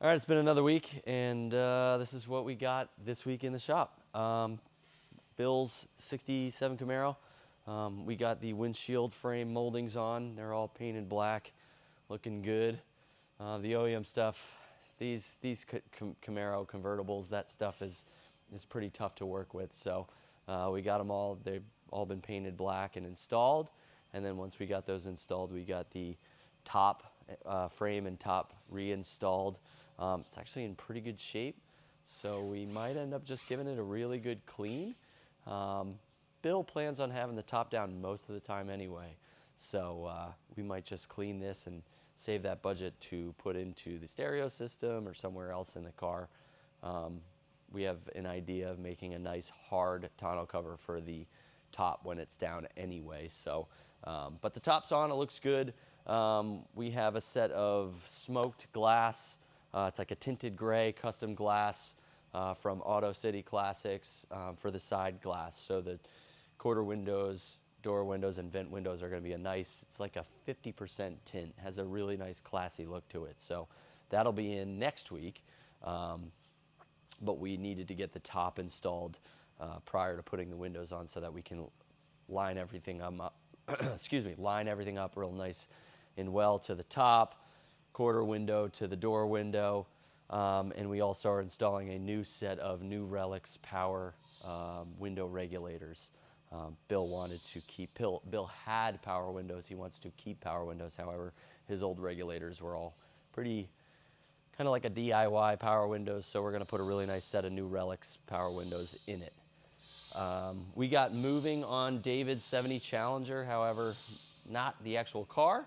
All right, it's been another week, and this is what we got this week in the shop. Bill's 67 Camaro. We got the windshield frame moldings on. They're all painted black, looking good. The OEM stuff, these Camaro convertibles, that stuff is pretty tough to work with. So we got them all. They've all been painted black and installed. And then once we got those installed, we got the top frame and top reinstalled. It's actually in pretty good shape, so we might end up just giving it a really good clean. Bill plans on having the top down most of the time anyway, so we might just clean this and save that budget to put into the stereo system or somewhere else in the car. We have an idea of making a nice hard tonneau cover for the top when it's down anyway. So, but the top's on, it looks good. We have a set of smoked glass. It's like a tinted gray custom glass from Auto City Classics for the side glass. So the quarter windows, door windows, and vent windows are going to be a nice, it's like a 50% tint. Has a really nice classy look to it. So that'll be in next week. But we needed to get the top installed prior to putting the windows on so that we can line everything up, excuse me, line everything up real nice and well to the top, quarter window to the door window, and we also are installing a new set of New Relics power window regulators. Bill wanted to keep, Bill had power windows, he wants to keep power windows, however, his old regulators were all pretty, kind of like a DIY power windows, so we're going to put a really nice set of New Relics power windows in it. We got moving on David's 70 Challenger, however, not the actual car.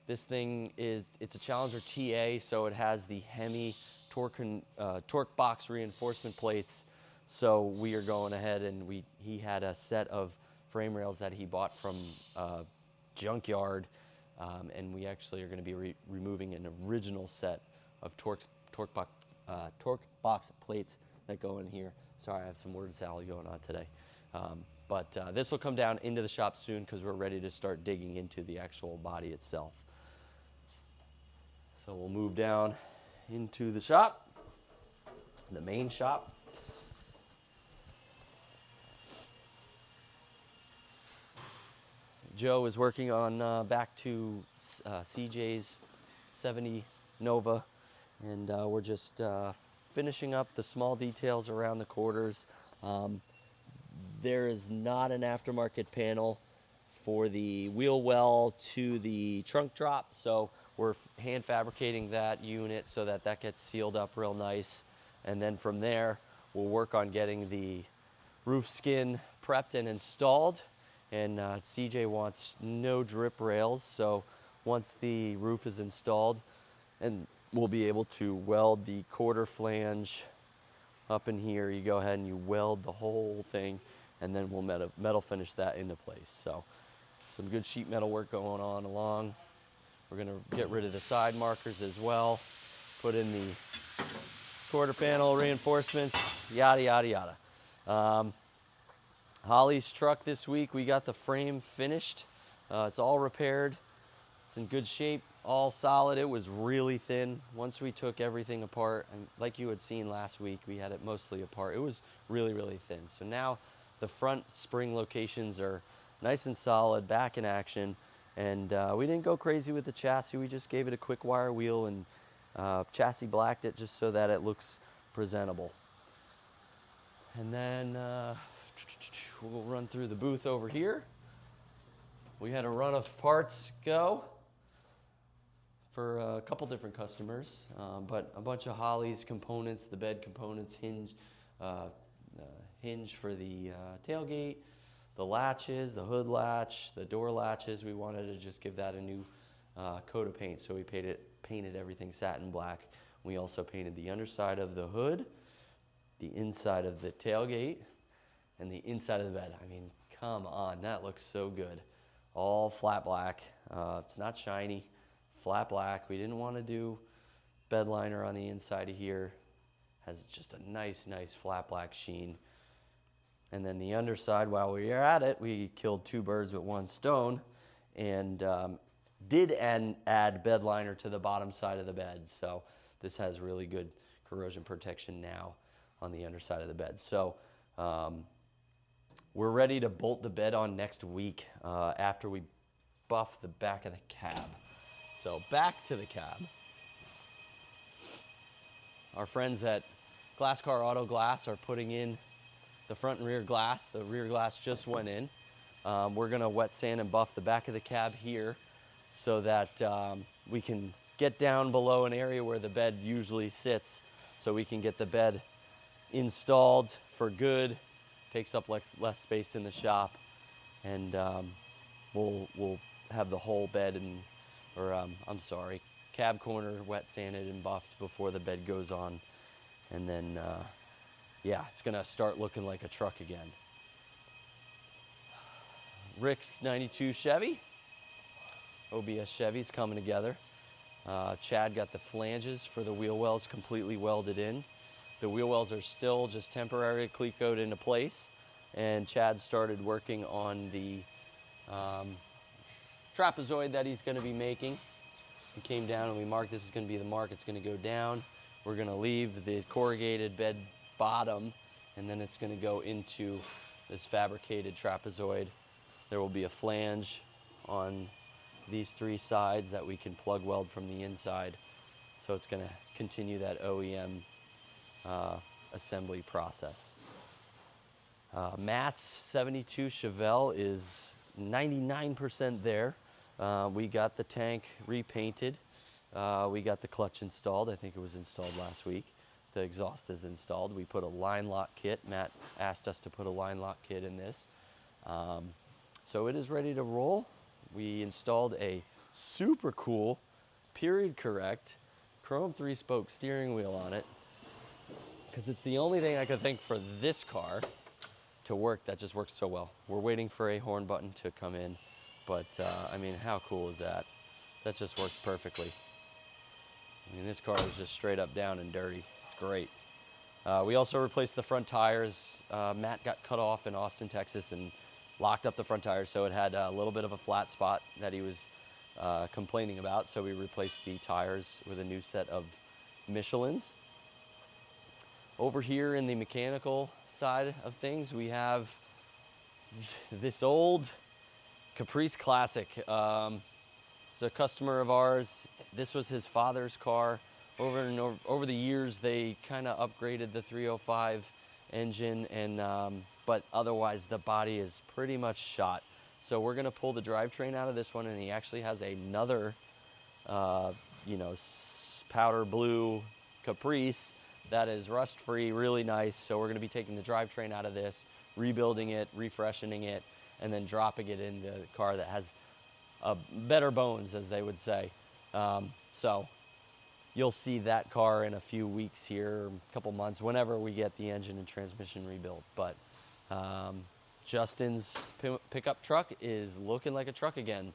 This thing is, it's a Challenger TA, so it has the Hemi torque box reinforcement plates. So we are going ahead and he had a set of frame rails that he bought from junkyard, and we actually are going to be removing an original set of torque box plates that go in here. Sorry, I have some word salad going on today. But this will come down into the shop soon because we're ready to start digging into the actual body itself. So we'll move down into the shop, the main shop. Joe is working on back to CJ's 70 Nova, and we're just finishing up the small details around the quarters. There is not an aftermarket panel for the wheel well to the trunk drop, so we're hand fabricating that unit so that that gets sealed up real nice. And then from there, we'll work on getting the roof skin prepped and installed. And CJ wants no drip rails, so once the roof is installed, and we'll be able to weld the quarter flange up in here. You go ahead and you weld the whole thing, and then we'll metal finish that into place. So some good sheet metal work going on along. We're gonna get rid of the side markers as well, put in the quarter panel reinforcements, yada, yada, yada. Holly's truck this week, we got the frame finished. It's all repaired. It's in good shape, all solid. It was really thin. Once we took everything apart, and like you had seen last week, we had it mostly apart. It was really, really thin. So now the front spring locations are nice and solid, back in action. And we didn't go crazy with the chassis. We just gave it a quick wire wheel and chassis blacked it just so that it looks presentable. And then we'll run through the booth over here. We had a run of parts go for a couple different customers, but a bunch of Holly's components, the bed components, hinge for the tailgate, the latches, the hood latch, the door latches. We wanted to just give that a new coat of paint, so we painted everything satin black. We also painted the underside of the hood, the inside of the tailgate, and the inside of the bed. I mean, come on, that looks so good. All flat black. It's not shiny, flat black. We didn't want to do bed liner on the inside of here. Has just a nice, nice flat black sheen. And then the underside, while we were at it, we killed two birds with one stone and did add bed liner to the bottom side of the bed. So this has really good corrosion protection now on the underside of the bed. So we're ready to bolt the bed on next week after we buff the back of the cab. So back to the cab. Our friends at Glass Car Auto Glass are putting in the front and rear glass. The rear glass just went in. We're gonna wet sand and buff the back of the cab here so that we can get down below an area where the bed usually sits, so we can get the bed installed for good. Takes up less space in the shop, and we'll have the whole bed cab corner wet sanded and buffed before the bed goes on, and then yeah, it's gonna start looking like a truck again. Rick's 92 Chevy, OBS Chevy's coming together. Chad got the flanges for the wheel wells completely welded in. The wheel wells are still just temporarily cleat-coated into place, and Chad started working on the trapezoid that he's going to be making. He came down and we marked this is going to be the mark. It's going to go down. We're going to leave the corrugated bed bottom, and then it's going to go into this fabricated trapezoid. There will be a flange on these three sides that we can plug weld from the inside. So it's going to continue that OEM assembly process. Matt's 72 Chevelle is 99% there. We got the tank repainted. We got the clutch installed. I think it was installed last week. The exhaust is installed. We put a line lock kit. Matt asked us to put a line lock kit in this. So it is ready to roll. We installed a super cool, period correct, chrome 3-spoke steering wheel on it, because it's the only thing I could think for this car to work that just works so well. We're waiting for a horn button to come in, but I mean, how cool is that? That just works perfectly. I mean, this car is just straight up down and dirty. It's great. We also replaced the front tires. Matt got cut off in Austin, Texas, and locked up the front tires, so it had a little bit of a flat spot that he was complaining about, so we replaced the tires with a new set of Michelins. Over here in the mechanical side of things, we have this old Caprice Classic. It's a customer of ours. This was his father's car. Over the years, they kind of upgraded the 305 engine, and but otherwise the body is pretty much shot. So we're gonna pull the drivetrain out of this one, and he actually has another, powder blue Caprice that is rust-free, really nice. So we're gonna be taking the drivetrain out of this, rebuilding it, refreshening it, and then dropping it in the car that has better bones, as they would say. So you'll see that car in a few weeks here, a couple months, whenever we get the engine and transmission rebuilt. But Justin's pickup truck is looking like a truck again.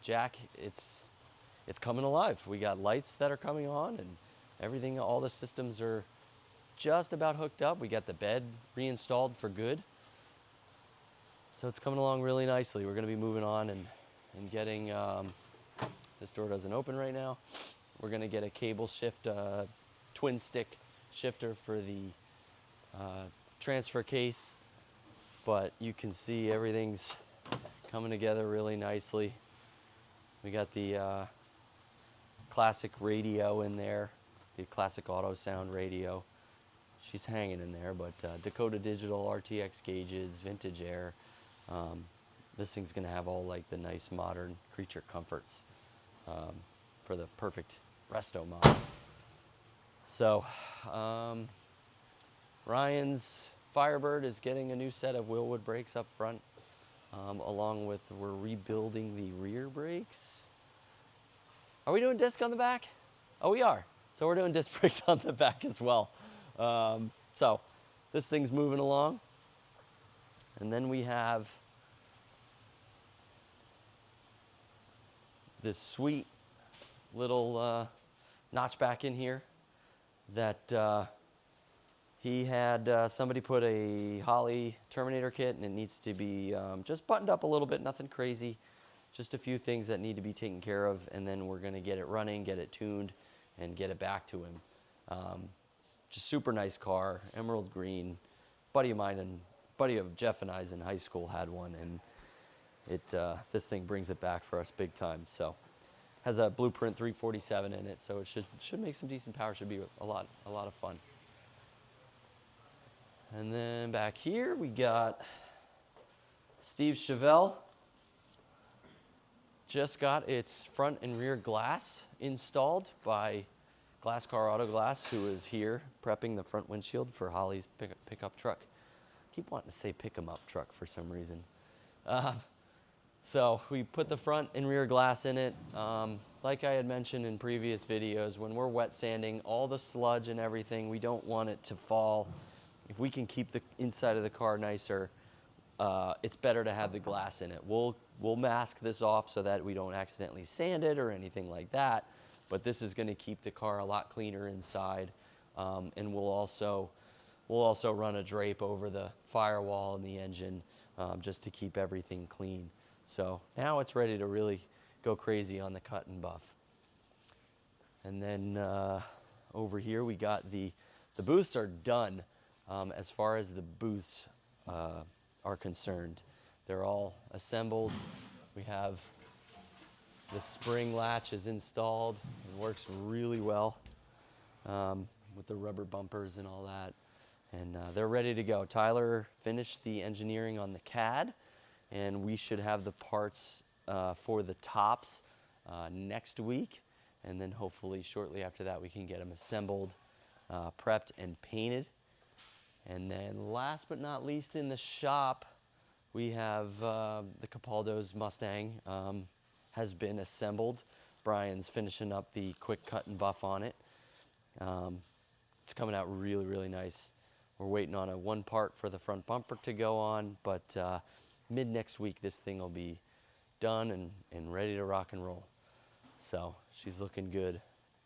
Jack, it's coming alive. We got lights that are coming on, and everything, all the systems are just about hooked up. We got the bed reinstalled for good. So it's coming along really nicely. We're gonna be moving on and getting, this door doesn't open right now. We're gonna get a cable shift, twin stick shifter for the transfer case, but you can see everything's coming together really nicely. We got the classic radio in there, the classic auto sound radio. She's hanging in there, but Dakota Digital RTX gauges, vintage air. This thing's gonna have all like the nice modern creature comforts for the perfect resto model. So Ryan's Firebird is getting a new set of Willwood brakes up front, along with, we're rebuilding the rear brakes. Are we doing disc on the back? Oh, we are. So we're doing disc brakes on the back as well. So this thing's moving along. And then we have this sweet little notchback in here that he had somebody put a Holley Terminator kit, and it needs to be just buttoned up a little bit, nothing crazy. just a few things that need to be taken care of, and then we're going to get it running, get it tuned, and get it back to him. Just super nice car, emerald green. Buddy of Jeff and I's in high school had one, and this thing brings it back for us big time. So has a Blueprint 347 in it, so it should make some decent power. Should be a lot of fun. And then back here we got Steve's Chevelle. Just got its front and rear glass installed by Glass Car Auto Glass, who is here prepping the front windshield for Holly's pickup truck. Keep wanting to say pick 'em up truck for some reason. So we put the front and rear glass in it. Like I had mentioned in previous videos, when we're wet sanding, all the sludge and everything, we don't want it to fall. If we can keep the inside of the car nicer, it's better to have the glass in it. We'll mask this off so that we don't accidentally sand it or anything like that, but this is going to keep the car a lot cleaner inside, and we'll also run a drape over the firewall and the engine just to keep everything clean. So now it's ready to really go crazy on the cut and buff. And then over here we got the booths are done. As far as the booths are concerned, they're all assembled. We have the spring latch is installed and works really well with the rubber bumpers and all that. And they're ready to go. Tyler finished the engineering on the CAD, and we should have the parts for the tops next week. And then hopefully shortly after that we can get them assembled, prepped, and painted. And then last but not least in the shop, we have the Capaldo's Mustang has been assembled. Brian's finishing up the quick cut and buff on it. It's coming out really, really nice. We're waiting on one part for the front bumper to go on, but mid next week this thing will be done and ready to rock and roll. So she's looking good.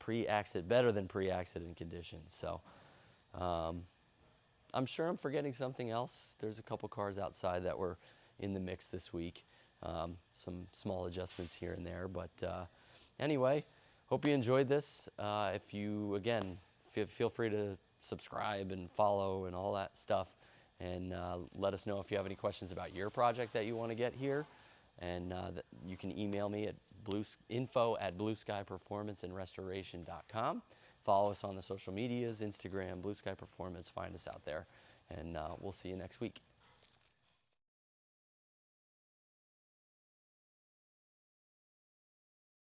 Better than pre-accident condition. So I'm sure I'm forgetting something else. There's a couple cars outside that were in the mix this week. Some small adjustments here and there, but anyway, hope you enjoyed this. If you, again, feel free to subscribe and follow and all that stuff, and let us know if you have any questions about your project that you want to get here, and you can email me at info@blueskyperformanceandrestoration.com. Follow us on the social medias, Instagram, Blue Sky Performance, find us out there, and we'll see you next week.